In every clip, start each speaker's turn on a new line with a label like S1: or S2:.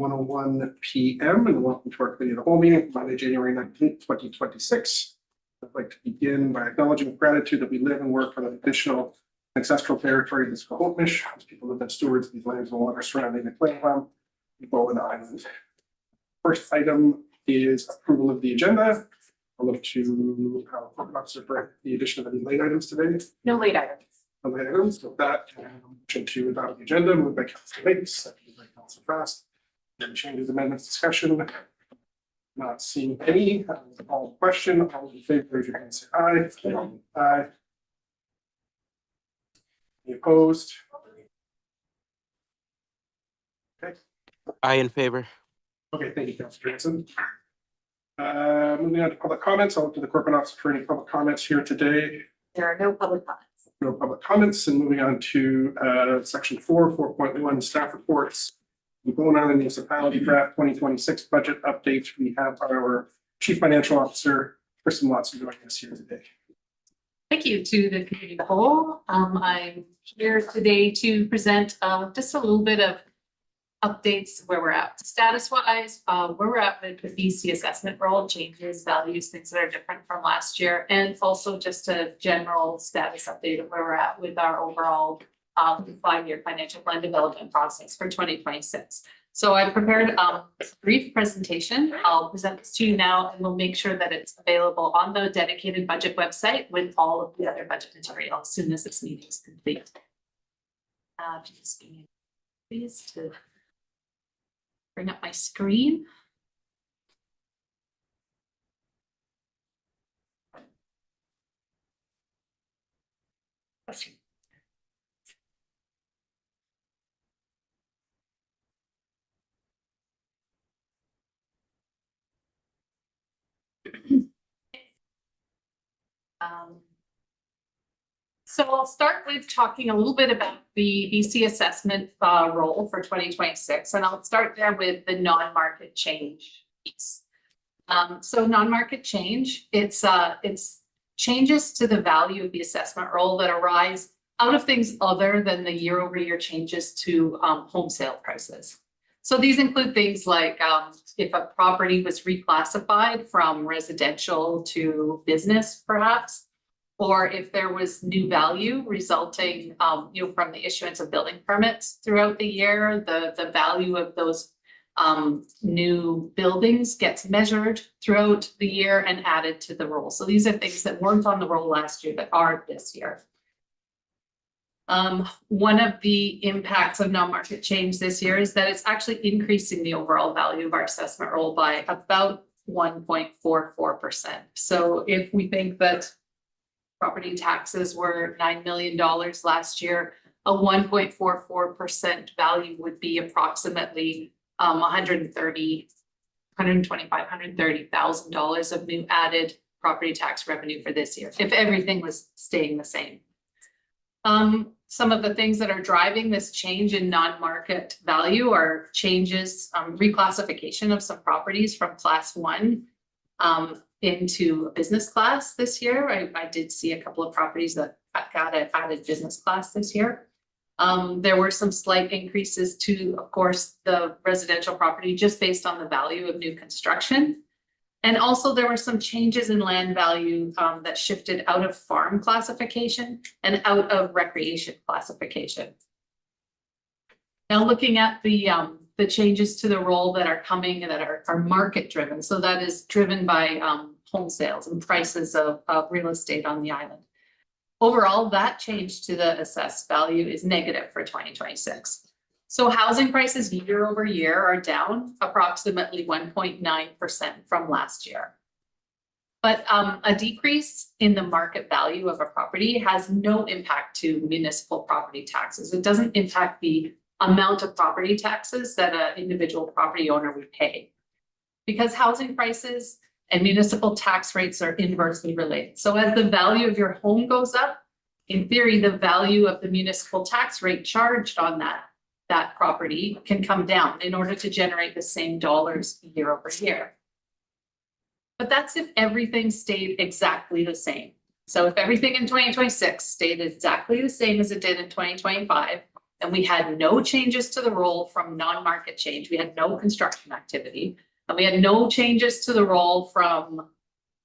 S1: 1:01 p.m. and welcome to our committee of the whole meeting, Monday, January 19th, 2026. I'd like to begin by acknowledging with gratitude that we live and work on the traditional ancestral territory of the Squamish, as people have been stewards of these lands and water surrounding the Clayton people in the island. First item is approval of the agenda. I'll look to Corporate Officer for the addition of any late items today.
S2: No late items.
S1: No late items. With that, motion to adopt the agenda, moved by Councilor Bates, seconded by Councilor Frost. Any changes, amendments, discussion? Not seeing any. All question, all in favor, raise your hand and say aye. Aye. Any opposed? Okay.
S3: Aye in favor.
S1: Okay, thank you, Councilor Jansen. Moving on to public comments, I'll look to the corporate officer for any public comments here today.
S2: There are no public comments.
S1: No public comments, and moving on to section 4.1 staff reports. We're going on the municipality draft 2026 budget update. We have our chief financial officer, Kristen Watson, joining us here today.
S2: Thank you to the community of the whole. I'm here today to present just a little bit of updates where we're at status wise, where we're at with the BC assessment roll changes, values, things that are different from last year, and also just a general status update of where we're at with our overall 5-year financial plan development process for 2026. So I prepared a brief presentation. I'll present this to you now, and we'll make sure that it's available on the dedicated budget website with all of the other budget material as soon as this meeting is complete. Just give me please to bring up my screen. So I'll start with talking a little bit about the BC assessment role for 2026, and I'll start there with the non-market change piece. So non-market change, it's changes to the value of the assessment role that arise out of things other than the year-over-year changes to home sale prices. So these include things like if a property was reclassified from residential to business, perhaps, or if there was new value resulting from the issuance of building permits throughout the year, the value of those new buildings gets measured throughout the year and added to the roll. So these are things that weren't on the roll last year that are this year. One of the impacts of non-market change this year is that it's actually increasing the overall value of our assessment roll by about 1.44%. So if we think that property taxes were $9 million last year, a 1.44% value would be approximately $130,000 of new added property tax revenue for this year, if everything was staying the same. Some of the things that are driving this change in non-market value are changes, reclassification of some properties from class 1 into business class this year. I did see a couple of properties that got an added business class this year. There were some slight increases to, of course, the residential property just based on the value of new construction. And also there were some changes in land value that shifted out of farm classification and out of recreation classification. Now looking at the changes to the roll that are coming that are market driven. So that is driven by home sales and prices of real estate on the island. Overall, that change to the assessed value is negative for 2026. So housing prices year over year are down approximately 1.9% from last year. But a decrease in the market value of a property has no impact to municipal property taxes. It doesn't impact the amount of property taxes that an individual property owner would pay, because housing prices and municipal tax rates are inversely related. So as the value of your home goes up, in theory, the value of the municipal tax rate charged on that property can come down in order to generate the same dollars year over year. But that's if everything stayed exactly the same. So if everything in 2026 stayed exactly the same as it did in 2025, and we had no changes to the roll from non-market change. We had no construction activity, and we had no changes to the roll from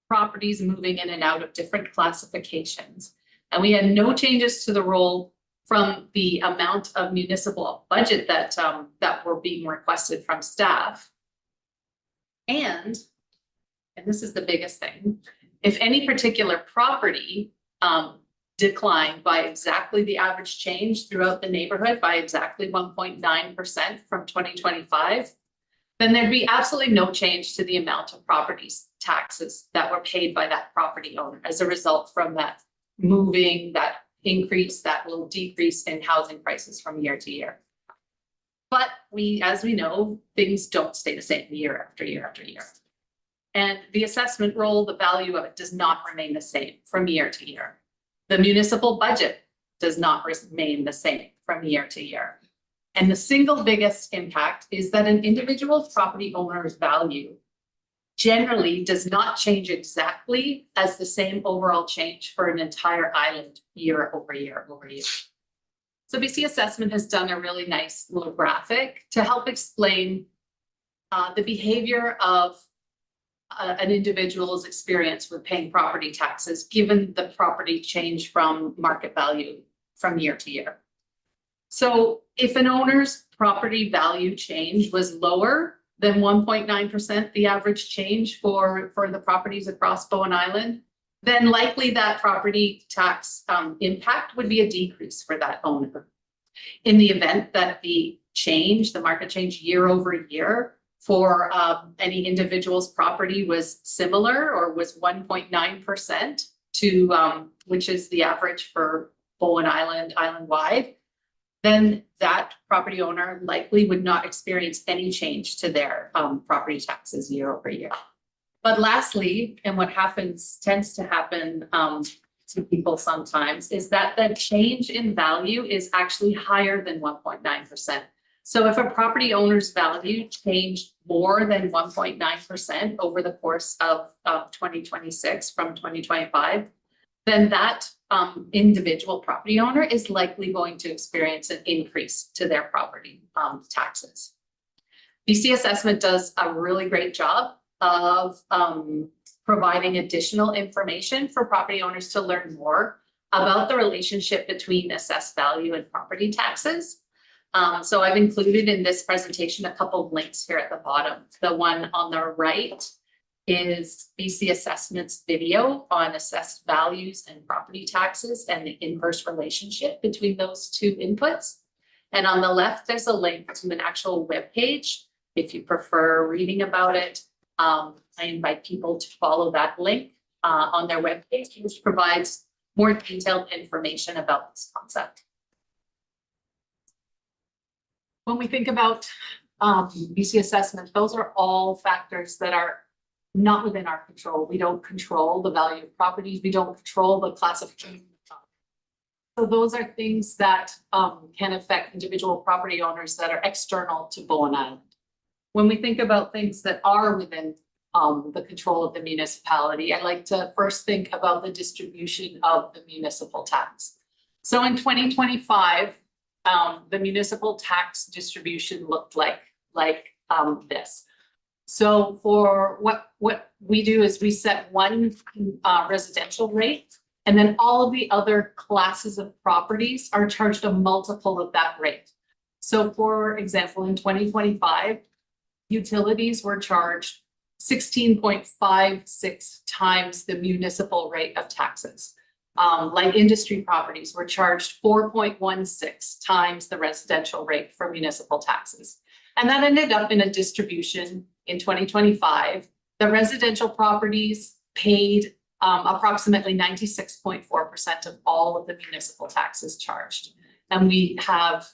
S2: properties moving in and out of different classifications. And we had no changes to the roll from the amount of municipal budget that were being requested from staff. And this is the biggest thing, if any particular property declined by exactly the average change throughout the neighborhood by exactly 1.9% from 2025, then there'd be absolutely no change to the amount of properties taxes that were paid by that property owner as a result from that moving, that increase, that little decrease in housing prices from year to year. But as we know, things don't stay the same year after year after year. And the assessment roll, the value of it does not remain the same from year to year. The municipal budget does not remain the same from year to year. And the single biggest impact is that an individual property owner's value generally does not change exactly as the same overall change for an entire island year over year over year. So BC Assessment has done a really nice little graphic to help explain the behavior of an individual's experience with paying property taxes, given the property change from market value from year to year. So if an owner's property value change was lower than 1.9%, the average change for the properties across Bowen Island, then likely that property tax impact would be a decrease for that owner. In the event that the market change year over year for any individual's property was similar or was 1.9% to which is the average for Bowen Island, island-wide, then that property owner likely would not experience any change to their property taxes year over year. But lastly, and what tends to happen to people sometimes is that the change in value is actually higher than 1.9%. So if a property owner's value changed more than 1.9% over the course of 2026 from 2025, then that individual property owner is likely going to experience an increase to their property taxes. BC Assessment does a really great job of providing additional information for property owners to learn more about the relationship between assessed value and property taxes. So I've included in this presentation a couple of links here at the bottom. The one on the right is BC Assessment's video on assessed values and property taxes and the inverse relationship between those two inputs. And on the left, there's a link to an actual web page. If you prefer reading about it, I invite people to follow that link on their web page, which provides more detailed information about this concept. When we think about BC Assessment, those are all factors that are not within our control. We don't control the value of properties. We don't control the classification. So those are things that can affect individual property owners that are external to Bowen Island. When we think about things that are within the control of the municipality, I like to first think about the distribution of the municipal tax. So in 2025, the municipal tax distribution looked like this. So for what we do is we set one residential rate, and then all of the other classes of properties are charged a multiple of that rate. So for example, in 2025, utilities were charged 16.56 times the municipal rate of taxes. Light industry properties were charged 4.16 times the residential rate for municipal taxes. And that ended up in a distribution in 2025. The residential properties paid approximately 96.4% of all of the municipal taxes charged. And we have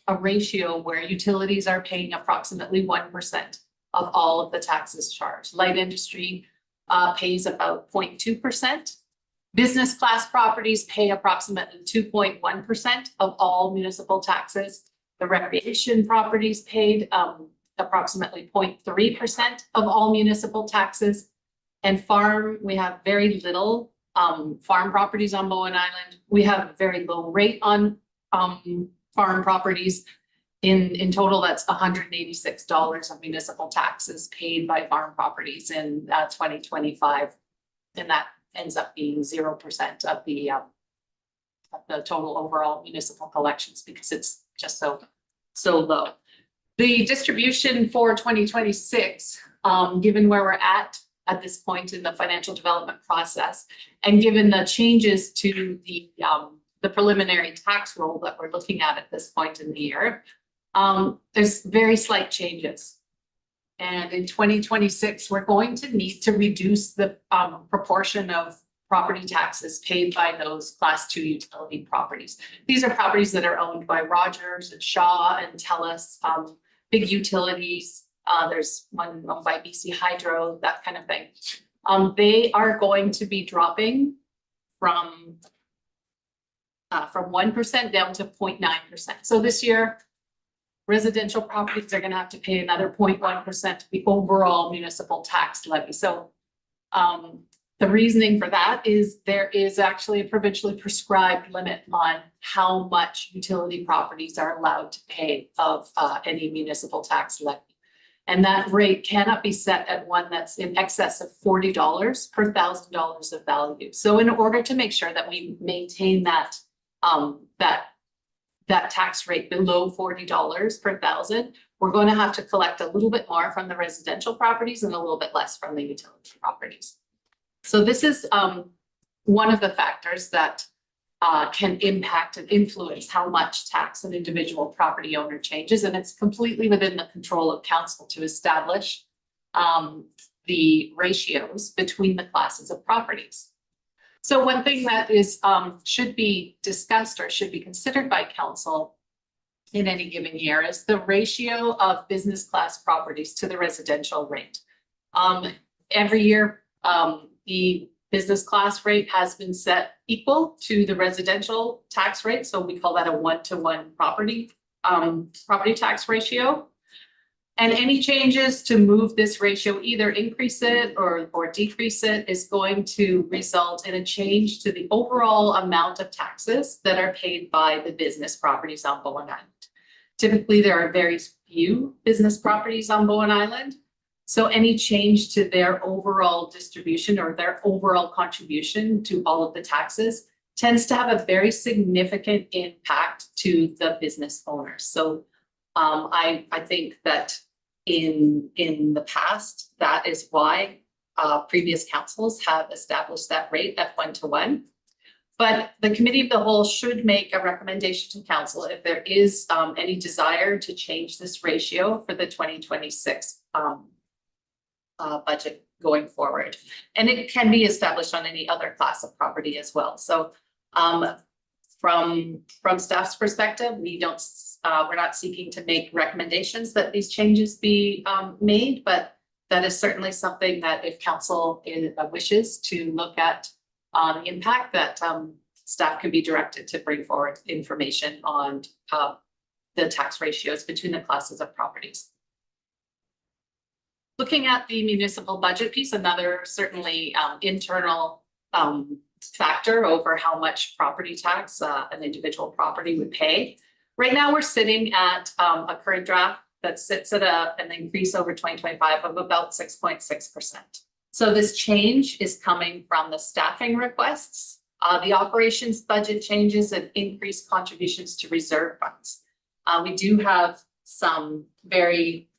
S2: a ratio where utilities are paying approximately 1% of all of the taxes charged. Light industry pays about 0.2%. Business class properties pay approximately 2.1% of all municipal taxes. The recreation properties paid approximately 0.3% of all municipal taxes. And farm, we have very little farm properties on Bowen Island. We have a very low rate on farm properties. In total, that's $186 of municipal taxes paid by farm properties in 2025. And that ends up being 0% of the total overall municipal collections because it's just so low. The distribution for 2026, given where we're at this point in the financial development process, and given the changes to the preliminary tax roll that we're looking at this point in the year, there's very slight changes. And in 2026, we're going to need to reduce the proportion of property taxes paid by those Class 2 utility properties. These are properties that are owned by Rogers and Shaw and TELUS, big utilities. There's one owned by BC Hydro, that kind of thing. They are going to be dropping from 1% down to 0.9%. So this year, residential properties are going to have to pay another 0.1% of the overall municipal tax levy. So the reasoning for that is there is actually a provincially prescribed limit on how much utility properties are allowed to pay of any municipal tax levy. And that rate cannot be set at one that's in excess of $40 per $1,000 of value. So in order to make sure that we maintain that tax rate below $40 per thousand, we're going to have to collect a little bit more from the residential properties and a little bit less from the utility properties. So this is one of the factors that can impact and influence how much tax an individual property owner changes. And it's completely within the control of council to establish the ratios between the classes of properties. So one thing that is should be discussed or should be considered by council in any given year is the ratio of business class properties to the residential rate. Every year, the business class rate has been set equal to the residential tax rate. So we call that a 1-to-1 property tax ratio. And any changes to move this ratio, either increase it or decrease it, is going to result in a change to the overall amount of taxes that are paid by the business properties on Bowen Island. Typically, there are very few business properties on Bowen Island. So any change to their overall distribution or their overall contribution to all of the taxes tends to have a very significant impact to the business owners. So I think that in the past, that is why previous councils have established that rate at 1-to-1. But the committee of the whole should make a recommendation to council if there is any desire to change this ratio for the 2026 budget going forward. And it can be established on any other class of property as well. So from staff's perspective, we're not seeking to make recommendations that these changes be made, but that is certainly something that if council wishes to look at the impact, that staff can be directed to bring forward information on the tax ratios between the classes of properties. Looking at the municipal budget piece, another certainly internal factor over how much property tax an individual property would pay. Right now, we're sitting at a current draft that sits at an increase over 2025 of about 6.6%. So this change is coming from the staffing requests, the operations budget changes, and increased contributions to reserve funds. We do have some very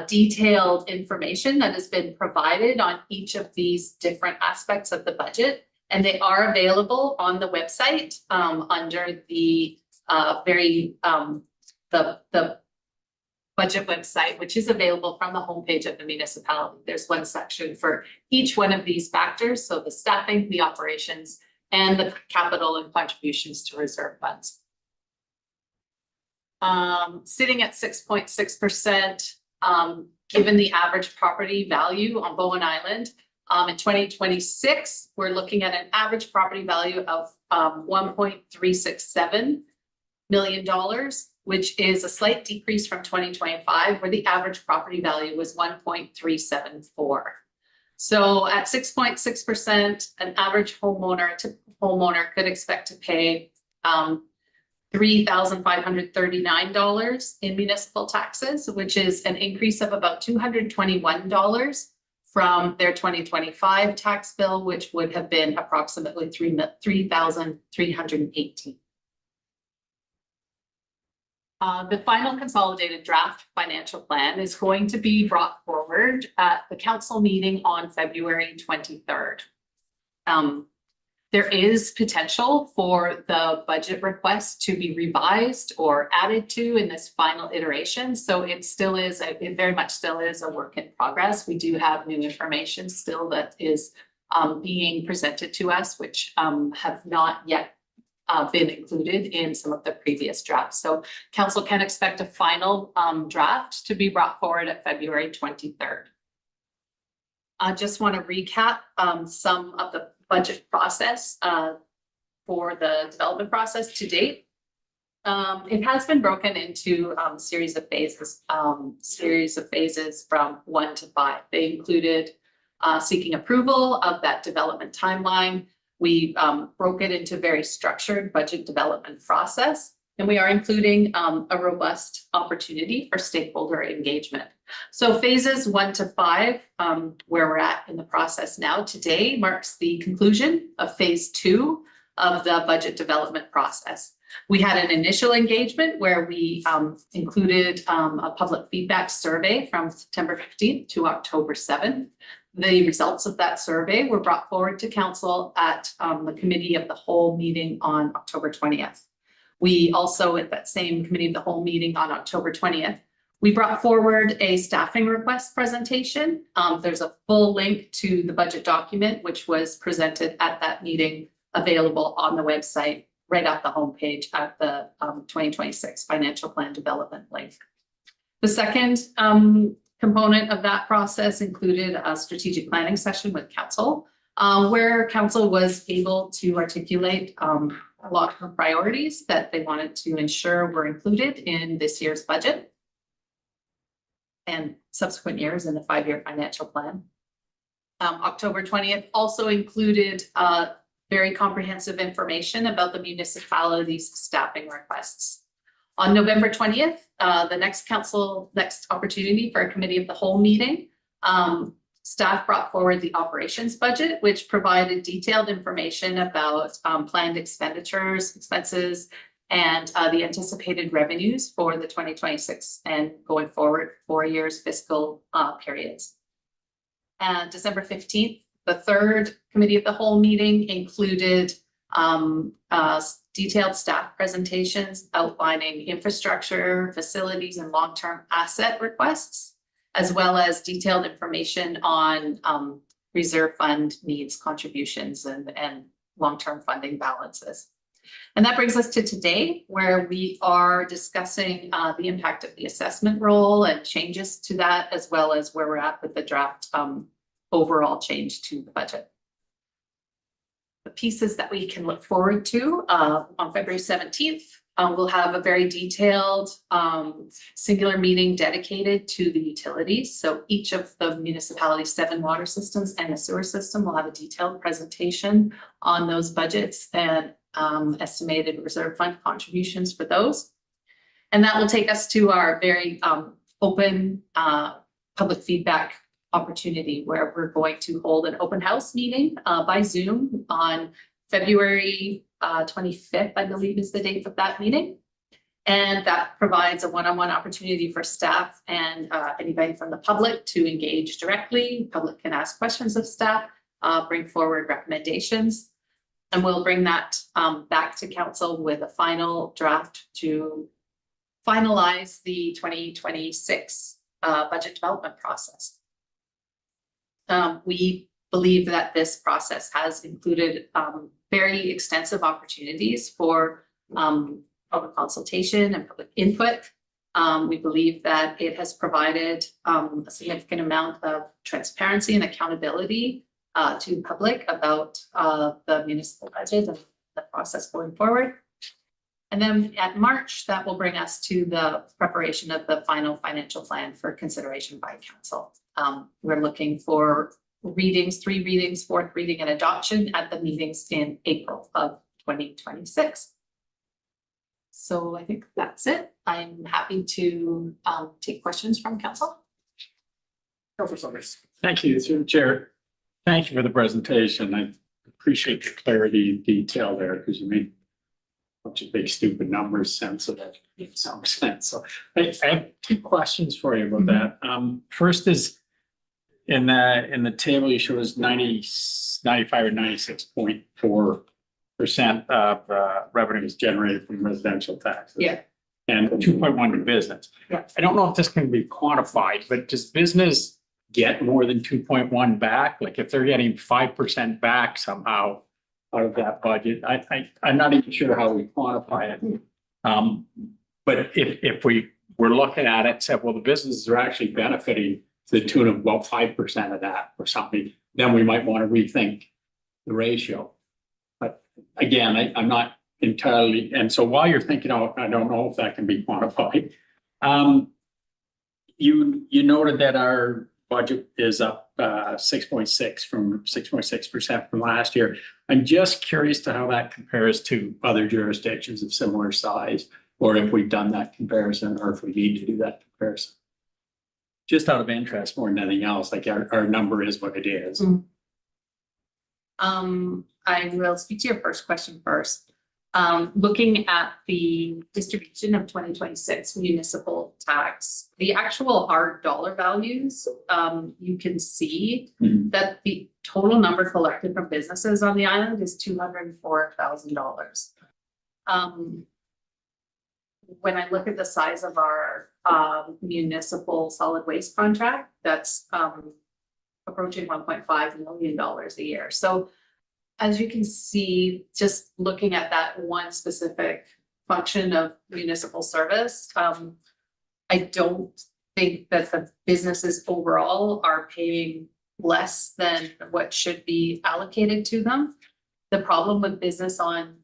S2: detailed information that has been provided on each of these different aspects of the budget, and they are available on the website under the the budget website, which is available from the homepage of the municipality. There's one section for each one of these factors, so the staffing, the operations, and the capital and contributions to reserve funds. Sitting at 6.6%, given the average property value on Bowen Island, in 2026, we're looking at an average property value of $1.367 million, which is a slight decrease from 2025, where the average property value was 1.374. So at 6.6%, an average homeowner, a typical homeowner could expect to pay $3,539 in municipal taxes, which is an increase of about $221 from their 2025 tax bill, which would have been approximately $3,318. The final consolidated draft financial plan is going to be brought forward at the council meeting on February 23rd. There is potential for the budget request to be revised or added to in this final iteration. So it very much still is a work in progress. We do have new information still that is being presented to us, which have not yet been included in some of the previous drafts. So council can expect a final draft to be brought forward at February 23rd. I just want to recap some of the budget process for the development process to date. It has been broken into series of phases from 1 to 5. They included seeking approval of that development timeline. We broke it into very structured budget development process, and we are including a robust opportunity for stakeholder engagement. So phases 1 to 5, where we're at in the process now today, marks the conclusion of phase 2 of the budget development process. We had an initial engagement where we included a public feedback survey from September 15th to October 7th. The results of that survey were brought forward to council at the committee of the whole meeting on October 20th. We also, at that same committee of the whole meeting on October 20th, we brought forward a staffing request presentation. There's a full link to the budget document, which was presented at that meeting, available on the website right off the homepage at the 2026 financial plan development link. The second component of that process included a strategic planning session with council, where council was able to articulate a lot of priorities that they wanted to ensure were included in this year's budget and subsequent years in the 5-year financial plan. October 20th also included very comprehensive information about the municipality's staffing requests. On November 20th, the next opportunity for a committee of the whole meeting, staff brought forward the operations budget, which provided detailed information about planned expenses, and the anticipated revenues for the 2026 and going forward 4 years fiscal periods. And December 15th, the third committee of the whole meeting included detailed staff presentations outlining infrastructure, facilities, and long-term asset requests, as well as detailed information on reserve fund needs, contributions, and long-term funding balances. And that brings us to today, where we are discussing the impact of the assessment role and changes to that, as well as where we're at with the draft overall change to the budget. The pieces that we can look forward to on February 17th, we'll have a very detailed singular meeting dedicated to the utilities. So each of the municipality's 7 water systems and the sewer system will have a detailed presentation on those budgets and estimated reserve fund contributions for those. And that will take us to our very open public feedback opportunity, where we're going to hold an open house meeting by Zoom on February 25th, I believe is the date of that meeting. And that provides a one-on-one opportunity for staff and anybody from the public to engage directly. The public can ask questions of staff, bring forward recommendations, and we'll bring that back to council with a final draft to finalize the 2026 budget development process. We believe that this process has included very extensive opportunities for public consultation and public input. We believe that it has provided a significant amount of transparency and accountability to the public about the municipal budget and the process going forward. And then at March, that will bring us to the preparation of the final financial plan for consideration by council. We're looking for readings, 3 readings, 4th reading and adoption at the meetings in April of 2026. So I think that's it. I'm happy to take questions from council.
S1: Councilor Summers.
S3: Thank you, through the chair. Thank you for the presentation. I appreciate the clarity and detail there because you made a bunch of big stupid numbers sense of it. Makes some sense. So I have 2 questions for you about that. First is in the table you show us 95 or 96.4% of revenue is generated from residential taxes.
S2: Yeah.
S3: And 2.1 to business.
S2: Yeah.
S3: I don't know if this can be quantified, but does business get more than 2.1 back? Like if they're getting 5% back somehow out of that budget, I'm not even sure how we quantify it. But if we were looking at it, and said, well, the businesses are actually benefiting to the tune of about 5% of that or something, then we might want to rethink the ratio. But again, I'm not entirely, and so while you're thinking, oh, I don't know if that can be quantified. You noted that our budget is up 6.6% from last year. I'm just curious to how that compares to other jurisdictions of similar size, or if we've done that comparison, or if we need to do that comparison. Just out of interest more than anything else, like our number is what it is.
S2: I will speak to your first question first. Looking at the distribution of 2026 municipal tax, the actual hard dollar values, you can see that the total number collected from businesses on the island is $204,000. When I look at the size of our municipal solid waste contract, that's approaching $1.5 million a year. So as you can see, just looking at that one specific function of municipal service, I don't think that the businesses overall are paying less than what should be allocated to them. The problem with business on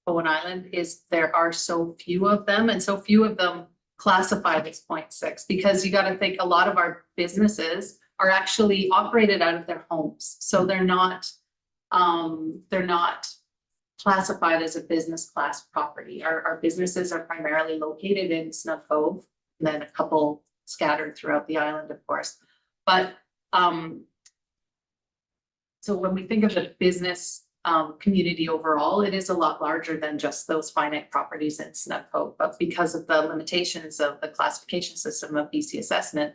S2: Bowen Island is there are so few of them, and so few of them classified as 0.6, because you got to think a lot of our businesses are actually operated out of their homes. So they're not classified as a business class property. Our businesses are primarily located in Snuff Cove, and then a couple scattered throughout the island, of course. But so when we think of the business community overall, it is a lot larger than just those finite properties in Snuff Cove. But because of the limitations of the classification system of BC assessment,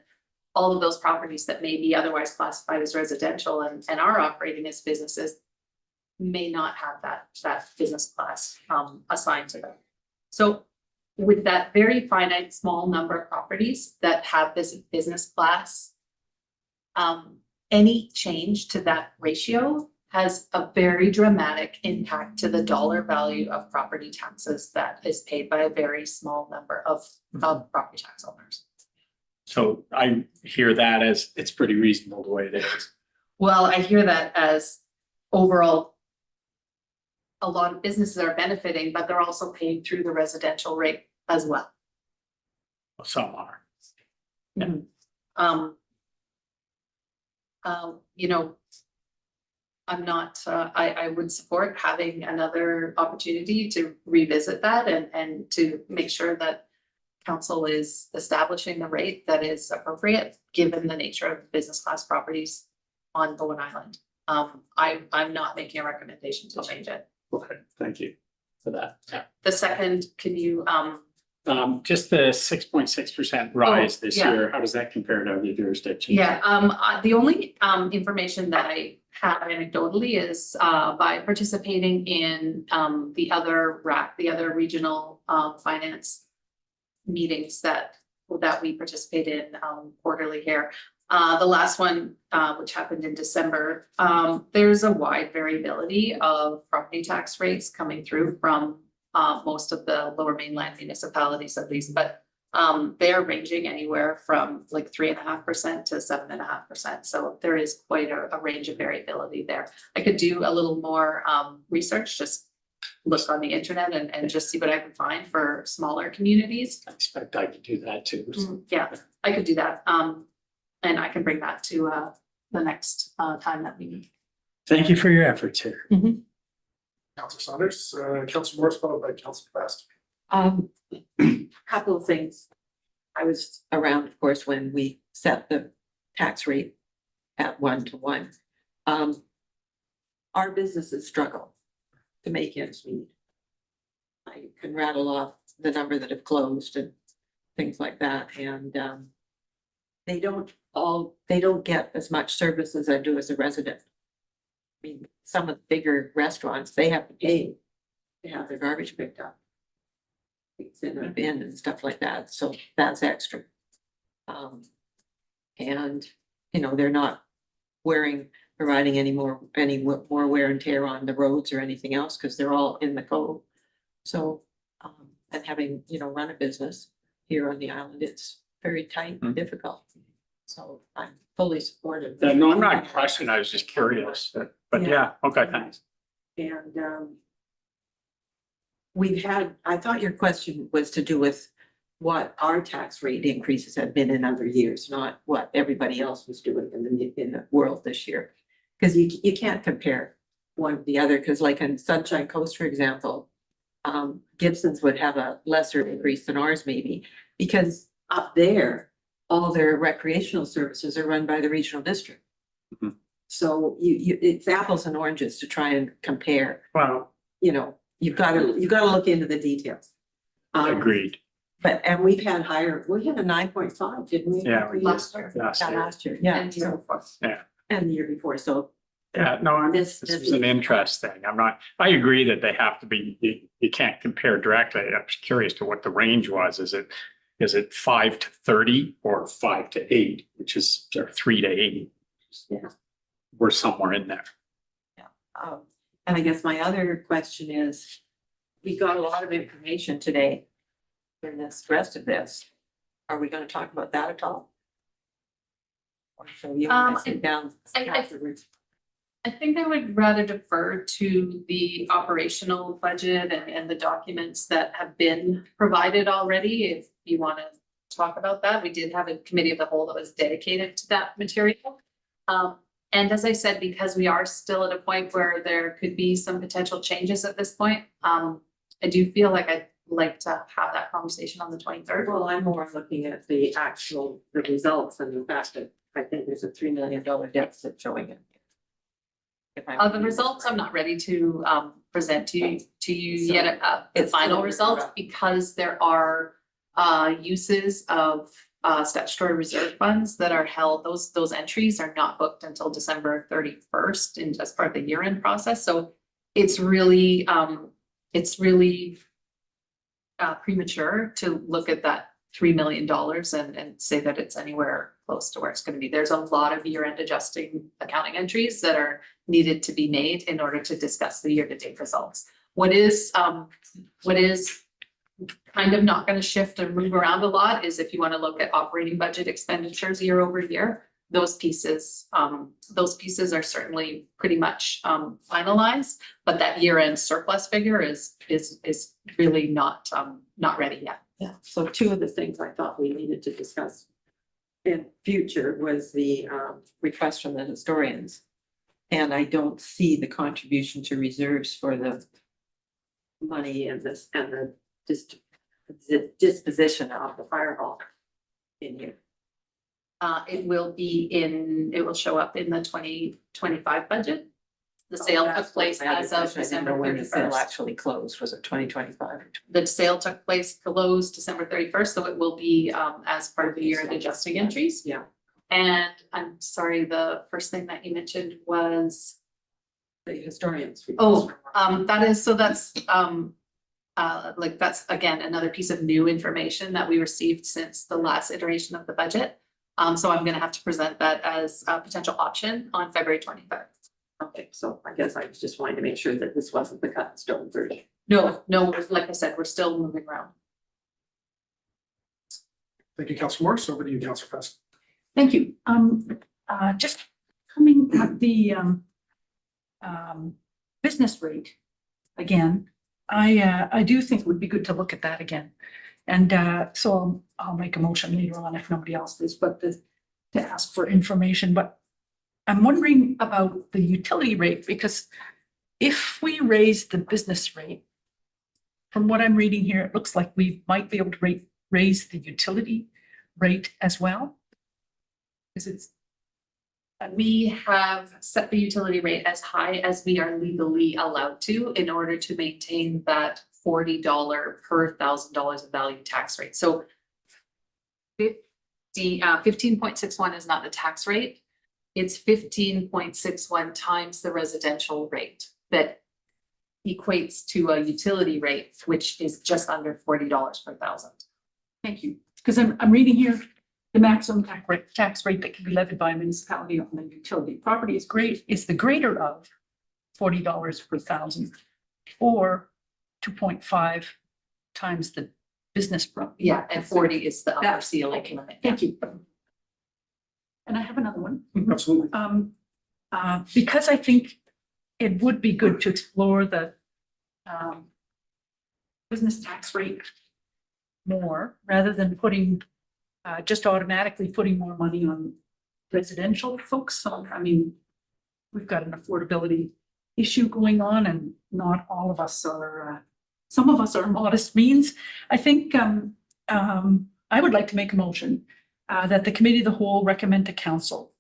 S2: all of those properties that may be otherwise classified as residential and are operating as businesses may not have that business class assigned to them. So with that very finite small number of properties that have this business class, any change to that ratio has a very dramatic impact to the dollar value of property taxes that is paid by a very small number of property tax owners.
S3: So I hear that as it's pretty reasonable the way it is.
S2: Well, I hear that as overall, a lot of businesses are benefiting, but they're also paying through the residential rate as well.
S3: Some are.
S2: You know, I'm not, I would support having another opportunity to revisit that and to make sure that council is establishing the rate that is appropriate, given the nature of business class properties on Bowen Island. I'm not making a recommendation to change it.
S3: Okay, thank you for that.
S2: The second, can you,
S3: Just the 6.6% rise this
S2: yeah.
S3: year, how does that compare to other jurisdictions?
S2: yeah, the only information that I have anecdotally is by participating in the other regional finance meetings that we participate in quarterly here. The last one, which happened in December, there's a wide variability of property tax rates coming through from most of the lower mainland municipalities at least, but they're ranging anywhere from like 3.5% to 7.5%. So there is quite a range of variability there. I could do a little more research, just look on the internet and just see what I can find for smaller communities.
S3: I expect I could do that too.
S2: Yeah, I could do that. And I can bring that to the next time that we meet.
S3: Thank you for your efforts here.
S1: Councillor Saunders, Councillor Morris, followed by Councillor Fast.
S4: Couple of things. I was around, of course, when we set the tax rate at 1 to 1. Our businesses struggle to make ends meet. I can rattle off the number that have closed and things like that, and they don't get as much service as I do as a resident. I mean, some of the bigger restaurants, they have to pay to have their garbage picked up. It's in a bin and stuff like that, so that's extra. And, you know, they're not providing any more wear and tear on the roads or anything else, because they're all in the code. So, and having, you know, run a business here on the island, it's very tight and difficult. So I'm fully supportive.
S3: No, I'm not questioning, I was just curious, but yeah, okay, thanks.
S4: And I thought your question was to do with what our tax rate increases have been in other years, not what everybody else was doing in the world this year. Because you can't compare one with the other, because like in Sunshine Coast, for example, Gibson's would have a lesser increase than ours maybe, because up there, all their recreational services are run by the regional district.
S3: Mhm.
S4: So it's apples and oranges to try and compare,
S3: Well,
S4: you know, you've got to look into the details.
S3: agreed.
S4: And we had a 9.5, didn't we?
S3: Yeah, we
S2: Last year.
S3: Last
S4: Yeah,
S3: year.
S4: last year, yeah.
S2: And the year before.
S4: And the year before, so.
S3: Yeah, no, this is an interest thing. I agree that they have to be, you can't compare directly. I was curious to what the range was. Is it 5 to 30 or 5 to 8, which is or 3 to 8?
S4: Yeah.
S3: We're somewhere in there.
S4: And I guess my other question is, we got a lot of information today in this rest of this. Are we gonna talk about that at all? Or shall you want to sit down
S2: I-
S4: afterwards?
S2: I think I would rather defer to the operational budget and the documents that have been provided already, if you want to talk about that. We did have a committee of the whole that was dedicated to that material. And as I said, because we are still at a point where there could be some potential changes at this point, I do feel like I'd like to have that conversation on the 23rd.
S4: Well, I'm more looking at the results and the fact that I think there's a $3 million deficit showing it.
S2: The results, I'm not ready to present to you
S4: So,
S2: yet, the
S4: it's
S2: final
S4: still
S2: results,
S4: rough.
S2: because there are uses of statutory reserve funds that are held. Those entries are not booked until December 31st and as part of the year-end process. So it's really premature to look at that $3 million and say that it's anywhere close to where it's going to be. There's a lot of year-end adjusting accounting entries that are needed to be made in order to discuss the year-to-date results. What is kind of not going to shift and move around a lot is if you want to look at operating budget expenditures year over year. Those pieces are certainly pretty much finalized, but that year-end surplus figure is really not ready yet.
S4: Yeah, so two of the things I thought we needed to discuss in future was the request from the historians. And I don't see the contribution to reserves for the money and the disposition of the fire hall in here.
S2: It will show up in the 2025 budget. The sale took place as of December
S4: When the sale
S2: 31st.
S4: actually closed, was it 2025?
S2: The sale took place closed December 31st, so it will be as part of the year-end adjusting entries.
S4: Yeah.
S2: And I'm sorry, the first thing that you mentioned was,
S4: The historians.
S2: that's again, another piece of new information that we received since the last iteration of the budget. So I'm gonna have to present that as a potential option on February 23rd.
S4: Okay, so I guess I was just wanting to make sure that this wasn't the cut and stone version.
S2: No, like I said, we're still moving around.
S1: Thank you, Councillor Morris. Over to you, Councillor Fast.
S5: Thank you. Just coming at the business rate again, I do think it would be good to look at that again. And so I'll make a motion later on if nobody else does, but to ask for information. But I'm wondering about the utility rate, because if we raise the business rate, from what I'm reading here, it looks like we might be able to raise the utility rate as well. Because it's,
S2: We have set the utility rate as high as we are legally allowed to in order to maintain that $40 per $1,000 of value tax rate. So 15.61 is not the tax rate. It's 15.61 times the residential rate that equates to a utility rate, which is just under $40 per thousand.
S5: thank you, because I'm reading here, the maximum tax rate that can be levied by a municipality on the utility property is the greater of $40 per thousand, or 2.5 times the business property.
S2: Yeah, and 40 is the upper
S5: That's-
S2: ceiling
S5: okay,
S2: limit.
S5: Thank you. And I have another one.
S1: Absolutely.
S5: Because I think it would be good to explore the business tax rate more, rather than putting, just automatically putting more money on residential folks. So, I mean, we've got an affordability issue going on, and not all of us are, some of us are modest means. I think I would like to make a motion that the committee of the whole recommend to council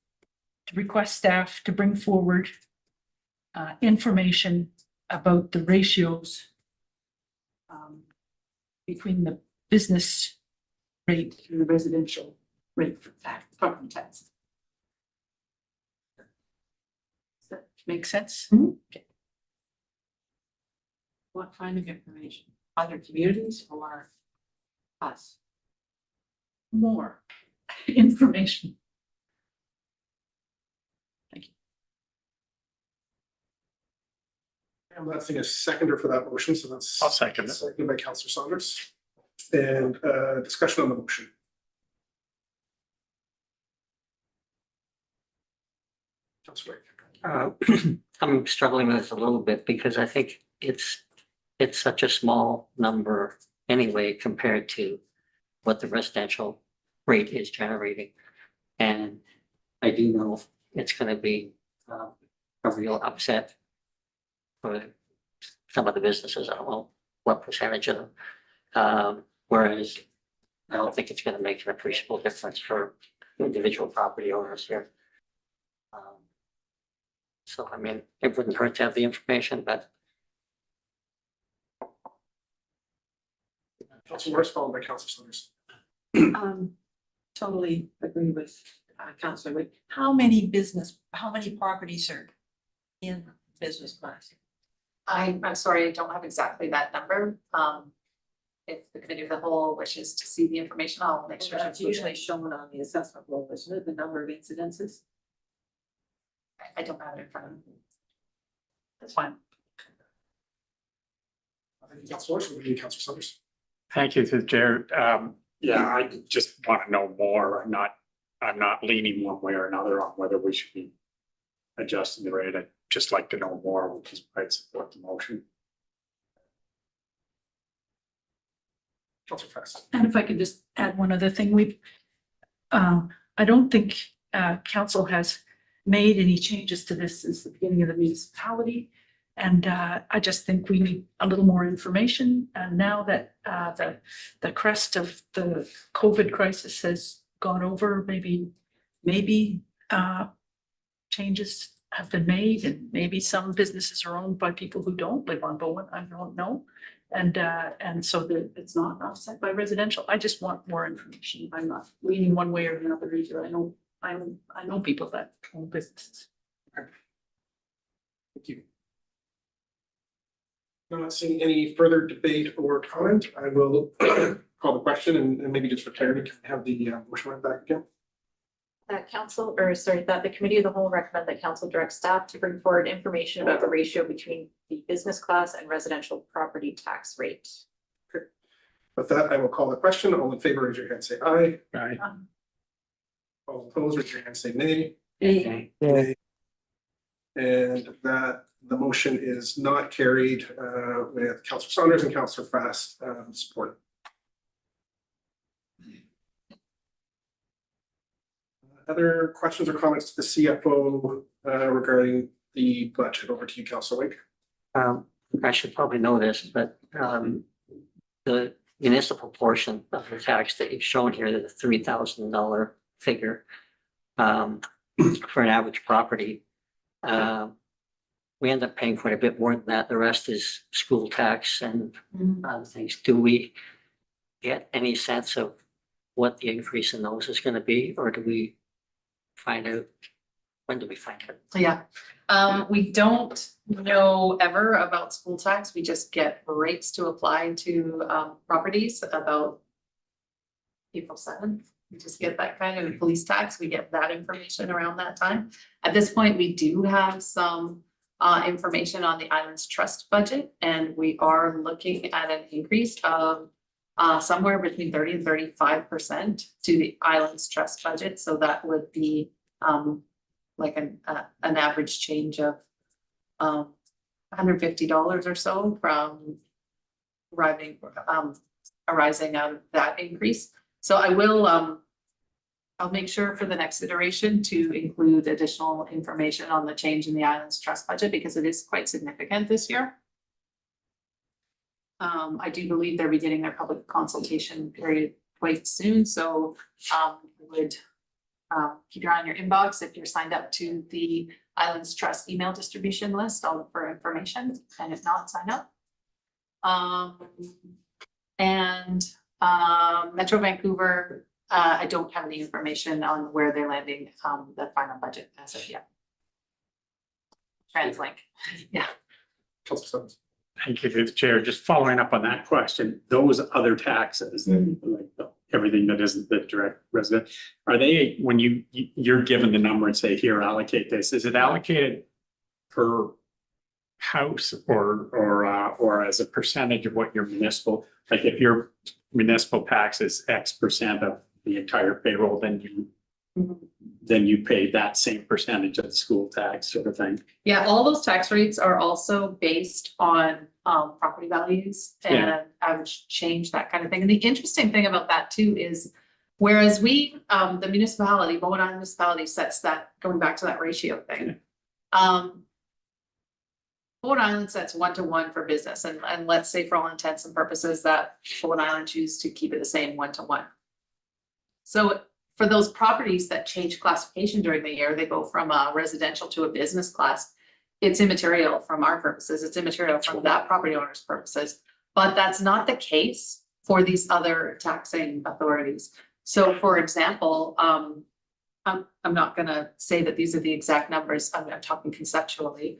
S5: to request staff to bring forward information about the ratios between the business rate and the residential rate for property tax. Does that make sense? Okay.
S4: What kind of information? Other communities or us?
S5: More information.
S1: I'm not seeing a seconder for that motion, so that's.
S3: I'll second it.
S1: Seconded by Councillor Saunders. And discussion on the motion. Councillor Wade.
S6: I'm struggling with this a little bit because I think it's such a small number anyway compared to what the residential rate is generating. And I do know it's gonna be a real upset for some of the businesses. I don't know what percentage of them. Whereas I don't think it's gonna make an appreciable difference for individual property owners here. So I mean, it wouldn't hurt to have the information, but
S1: Councillor Morris, followed by Councillor Saunders.
S4: Totally agree with Councillor Wick. How many properties are in business class?
S2: I'm sorry, I don't have exactly that number. If the committee of the whole wishes to see the information, I'll make sure. to
S4: It's
S2: include
S4: usually
S2: it.
S4: shown on the assessment roll, isn't it, the number of incidences?
S2: I don't have it in front of me.
S5: That's fine.
S1: Thank you, Councillor Morris. We'll begin Councillor Saunders.
S3: Thank you to the chair. Yeah, I just want to know more. I'm not leaning one way or another on whether we should be adjusting the rate. I'd just like to know more, which is why I support the motion.
S1: Councillor Fast.
S5: And if I could just add one other thing, I don't think council has made any changes to this since the beginning of the municipality. And I just think we need a little more information. And now that the crest of the COVID crisis has gone over, maybe changes have been made, and maybe some businesses are owned by people who don't live on Bowen. I don't know. And so that it's not offset by residential. I just want more information. I'm not leaning one way or another either. I know people that own businesses.
S1: Thank you. Not seeing any further debate or comment, I will call the question and maybe just for clarity, can I have the motion read back again?
S7: That the committee of the whole recommend that council direct staff to bring forward information about the ratio between the business class and residential property tax rate.
S1: With that, I will call the question. All in favor, raise your hand, say aye.
S3: Right.
S1: All opposed, raise your hand, say nay.
S6: okay.
S1: And that the motion is not carried with Councillor Saunders and Councillor Fast support. Other questions or comments to the CFO regarding the budget? Over to you, Councilor Wink.
S6: I should probably know this, but the municipal portion of the tax that you've shown here, the $3,000 figure for an average property, we end up paying quite a bit more than that. The rest is school tax and other things. Do we get any sense of what the increase in those is going to be, or do we find out? When do we find out?
S2: Yeah, we don't know ever about school tax. We just get rates to apply to properties about April 7th. We just get that kind of police tax. We get that information around that time. At this point, we do have some information on the Islands Trust budget, and we are looking at an increase of somewhere between 30 and 35% to the Islands Trust budget. So that would be like an average change of $150 or so from arising out of that increase. So I will I'll make sure for the next iteration to include additional information on the change in the Islands Trust budget, because it is quite significant this year. I do believe they're beginning their public consultation period quite soon, so would keep your eye on your inbox. If you're signed up to the Islands Trust email distribution list, I'll look for information, and if not, sign up. Metro Vancouver, I don't have any information on where they're landing the final budget as of yet. TransLink, yeah.
S1: Councilor Stebbins.
S3: Thank you, through the chair. Just following up on that question, those other taxes, like everything that isn't the direct resident, are they, when you're given the number and say, here, allocate this, is it allocated per house or as a percentage of what your municipal, like if your municipal tax is X percent of the entire payroll, then you pay that same percentage of the school tax sort of thing?
S2: Yeah, all those tax rates are also based on property values and average change, that kind of thing. And the interesting thing about that too is, whereas we, the municipality, Bowen Island municipality sets that, going back to that ratio thing. Bowen Island sets 1-to-1 for business, and let's say for all intents and purposes that Bowen Island choose to keep it the same 1-to-1. So for those properties that change classification during the year, they go from a residential to a business class. It's immaterial from our purposes. It's immaterial from that property owner's purposes. But that's not the case for these other taxing authorities. So for example, I'm not gonna say that these are the exact numbers. I'm talking conceptually.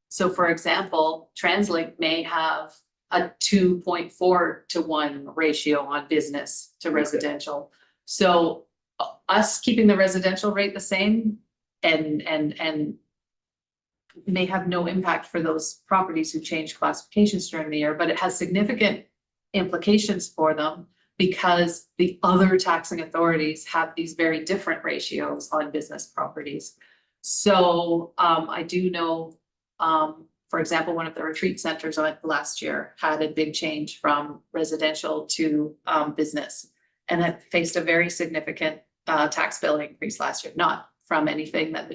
S2: So for example, TransLink may have a 2.4-to-1 ratio on business to residential. So us keeping the residential rate the same and may have no impact for those properties who change classifications during the year, but it has significant implications for them because the other taxing authorities have these very different ratios on business properties. So I do know, for example, one of the retreat centers last year had a big change from residential to business, and that faced a very significant tax bill increase last year, not from anything that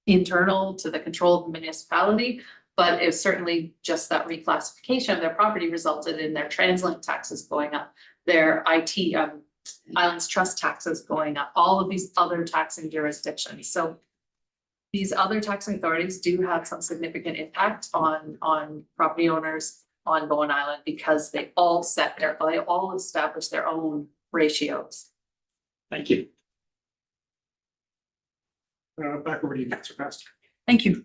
S2: internal to the control of the municipality, but it's certainly just that reclassification of their property resulted in their TransLink taxes going up, their IT Islands Trust taxes going up, all of these other taxing jurisdictions. So these other taxing authorities do have some significant impact on property owners on Bowen Island because they all establish their own ratios.
S3: Thank you.
S1: Back over to you, Councilor Pastor.
S5: Thank you.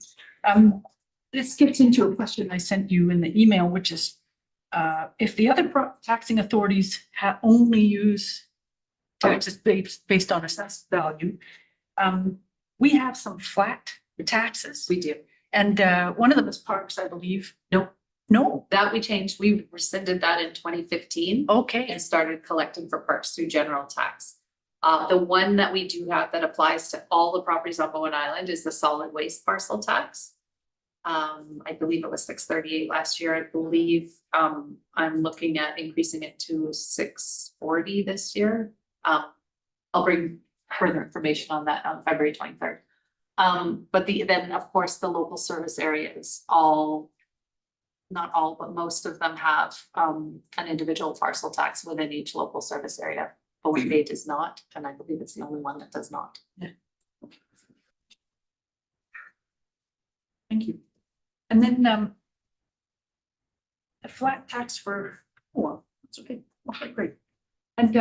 S5: This gets into a question I sent you in the email, which is, if the other taxing authorities only use taxes based on assessed value, we have some flat taxes.
S2: We do.
S5: And one of them is parks, I believe.
S2: No.
S5: No,
S2: That we changed. We rescinded that in 2015
S5: okay,
S2: and started collecting for parks through general tax. The one that we do have that applies to all the properties on Bowen Island is the solid waste parcel tax. I believe it was $638 last year. I believe I'm looking at increasing it to $640 this year. I'll bring further information on that on February 23rd. But then, of course, the local service areas, not all, but most of them have an individual parcel tax within each local service area. Bowen Bay does not, and I believe it's the only one that does not.
S5: Thank you. And then, a flat tax for, oh, that's okay, okay, great. And,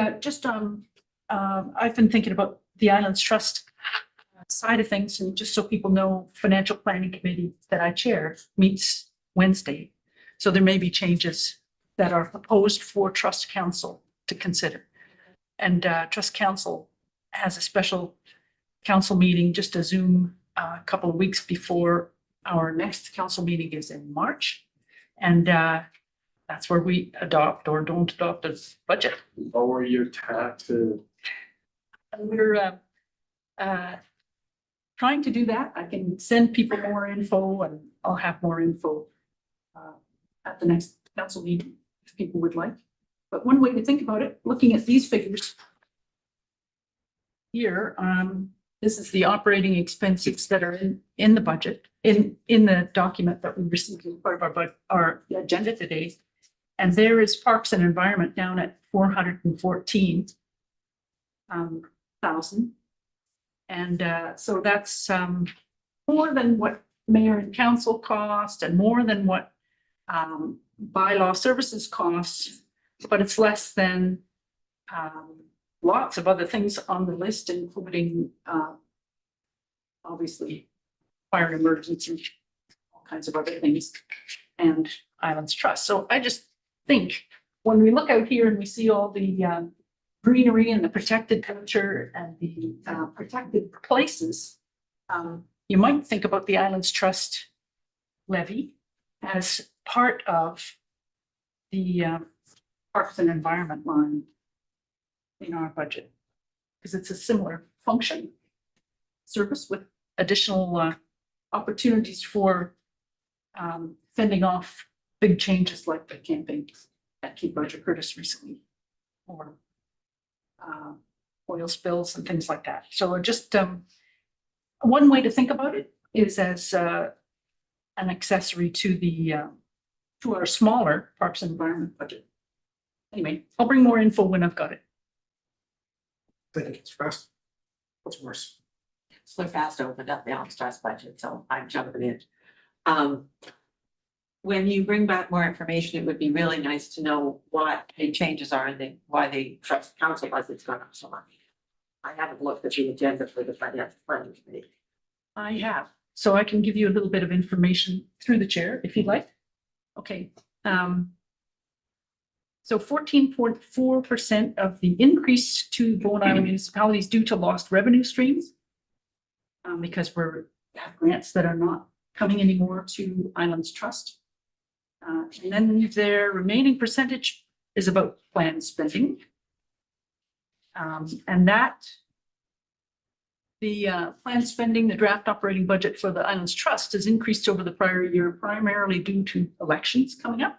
S5: I've been thinking about the Islands Trust side of things, and just so people know, Financial Planning Committee that I chair meets Wednesday. So there may be changes that are proposed for Trust Council to consider. And, Trust Council has a special council meeting, just a Zoom, a couple of weeks before our next council meeting is in March. And that's where we adopt or don't adopt a budget.
S8: Lower your taxes.
S5: And we're trying to do that. I can send people more info, and I'll have more info at the next council meeting if people would like. But one way to think about it, looking at these figures here, this is the operating expenses that are in the budget, in the document that we received as part of our agenda today. And there is Parks and Environment down at 414,000. And so that's more than what mayor and council cost, and more than what bylaw services costs, but it's less than lots of other things on the list, including obviously fire and emergency, all kinds of other things, and Islands Trust. So I just think when we look out here and we see all the greenery and the protected culture and the protected places, you might think about the Islands Trust levy as part of the Parks and Environment line in our budget, because it's a similar function service with additional opportunities for fending off big changes like the camping at Cape Roger Curtis recently, or oil spills and things like that. So just one way to think about it is as an accessory to the to our smaller Parks and Environment budget. Anyway, I'll bring more info when I've got it.
S1: Thank you, Councillor Fast. What's worse?
S4: So fast opened up the Islands Trust budget, so I'm jumping in. When you bring back more information, it would be really nice to know what the changes are and why the Trust Council budget's gone up so much. I haven't looked at the agenda for the Financial Planning Committee.
S5: I have, so I can give you a little bit of information through the chair if you'd like. Okay. So 14.4% of the increase to Bowen Island municipalities due to lost revenue streams. Because we have grants that are not coming anymore to Islands Trust. And then their remaining percentage is about planned spending. And that the planned spending, the draft operating budget for the Islands Trust has increased over the prior year, primarily due to elections coming up.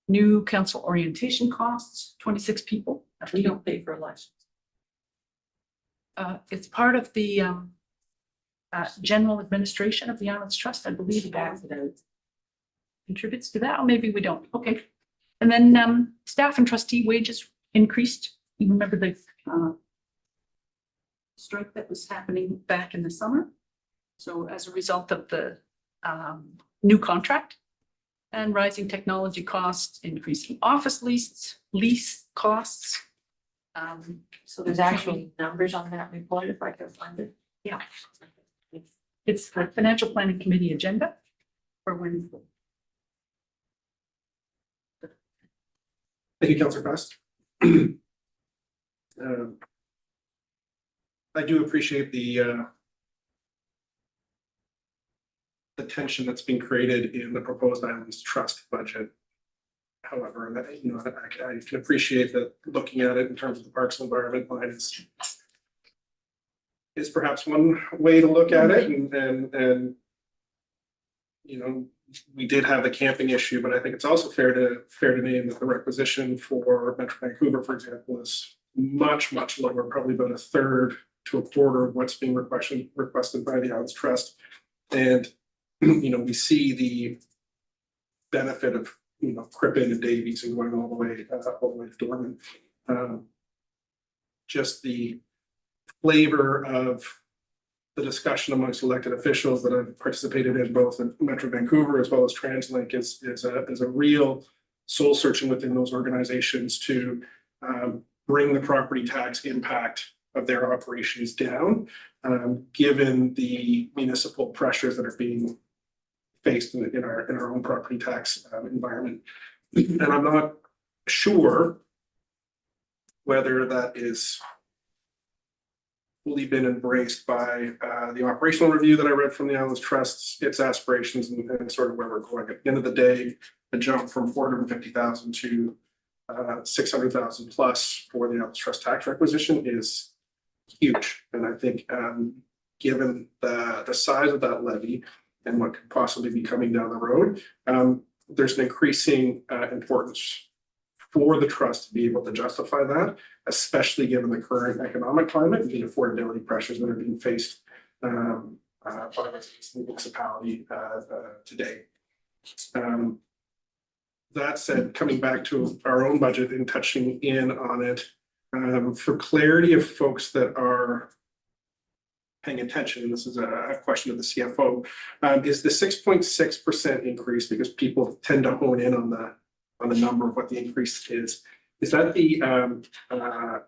S5: New council orientation costs, 26 people.
S4: We don't pay for elections.
S5: It's part of the general administration of the Islands Trust, I believe that contributes to that, or maybe we don't. Okay. And then staff and trustee wages increased. You remember the strike that was happening back in the summer? So as a result of the new contract and rising technology costs, increasing office lease costs.
S4: So there's actually numbers on that report if I can find it.
S5: Yeah. It's the Financial Planning Committee agenda for when.
S1: Thank you, Councillor Fast. I do appreciate the tension that's being created in the proposed Islands Trust budget. However, that, you know, I can appreciate that looking at it in terms of the Parks and Environment line is perhaps one way to look at it, and you know, we did have the camping issue, but I think it's also fair to name that the requisition for Metro Vancouver, for example, is much lower, probably about a third to a quarter of what's being requested by the Islands Trust. And, we see the benefit of, Crippen and Davies and going all the way to Dorman. Just the flavor of the discussion amongst elected officials that I've participated in both in Metro Vancouver as well as TransLink is a real soul searching within those organizations to bring the property tax impact of their operations down, given the municipal pressures that are being faced in our own property tax environment. And I'm not sure whether that is fully been embraced by the operational review that I read from the Islands Trust, its aspirations and sort of where we're going. At the end of the day, the jump from 450,000 to 600,000 plus for the Islands Trust tax requisition is huge. And I think given the size of that levy and what could possibly be coming down the road, there's an increasing importance for the trust to be able to justify that, especially given the current economic climate and the affordability pressures that are being faced by the municipality today. That said, coming back to our own budget and touching in on it, for clarity of folks that are paying attention, and this is a question of the CFO, is the 6.6% increase, because people tend to hone in on the number of what the increase is that the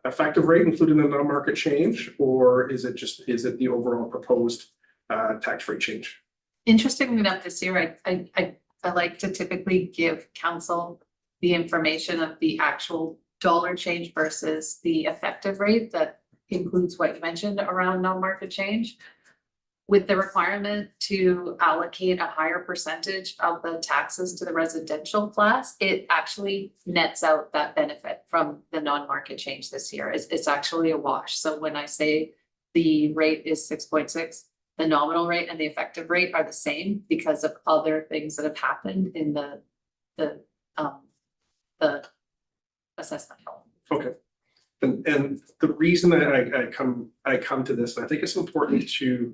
S1: effective rate including the non-market change, or is it the overall proposed tax rate change?
S2: Interestingly enough, this year, I like to typically give council the information of the actual dollar change versus the effective rate that includes what you mentioned around non-market change. With the requirement to allocate a higher percentage of the taxes to the residential class, it actually nets out that benefit from the non-market change this year. It's actually a wash. So when I say the rate is 6.6, the nominal rate and the effective rate are the same because of other things that have happened in the assessment.
S1: Okay. And the reason that I come to this, and I think it's important to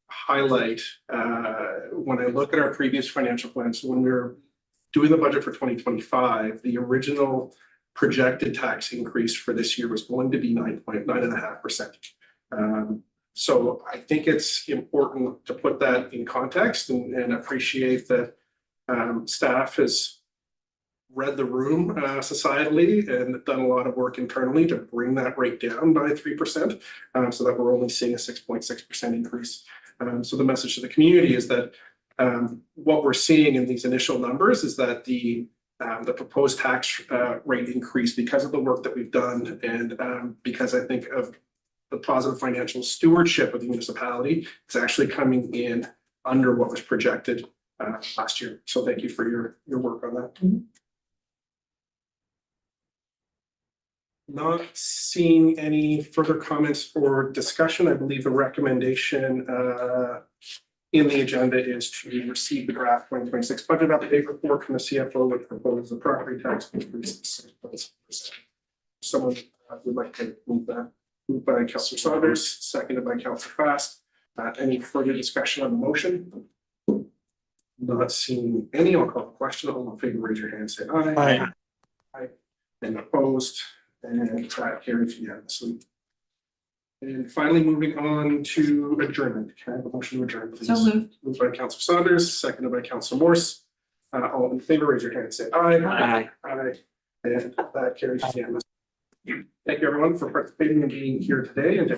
S1: highlight when I look at our previous financial plans, so when we were doing the budget for 2025, the original projected tax increase for this year was going to be 9.5%. So I think it's important to put that in context and appreciate that staff has read the room societally and done a lot of work internally to bring that rate down by 3%, so that we're only seeing a 6.6% increase. So the message to the community is that what we're seeing in these initial numbers is that the proposed tax rate increase, because of the work that we've done and because I think of the positive financial stewardship of the municipality, is actually coming in under what was projected last year. So thank you for your work on that.
S2: Mm-hmm.
S1: Not seeing any further comments or discussion. I believe the recommendation in the agenda is to receive the draft 2026 budget update report from the CFO, which proposes a property tax increase of 6%. Someone would like to move that. Moved by Councillor Saunders, seconded by Councillor Fast. Any further discussion on the motion? Not seeing any. I'll call the question. All in favor, raise your hand, say aye.
S3: Aye.
S1: Aye. And opposed? And that carries unanimously. And finally, moving on to adjournment. Can I have a motion to adjourn, please?
S4: So moved.
S1: Moved by Councillor Saunders, seconded by Councillor Morse. All in favor, raise your hand, say aye.
S6: Aye.
S1: Aye. And that carries unanimously. Thank you, everyone, for participating and being here today, and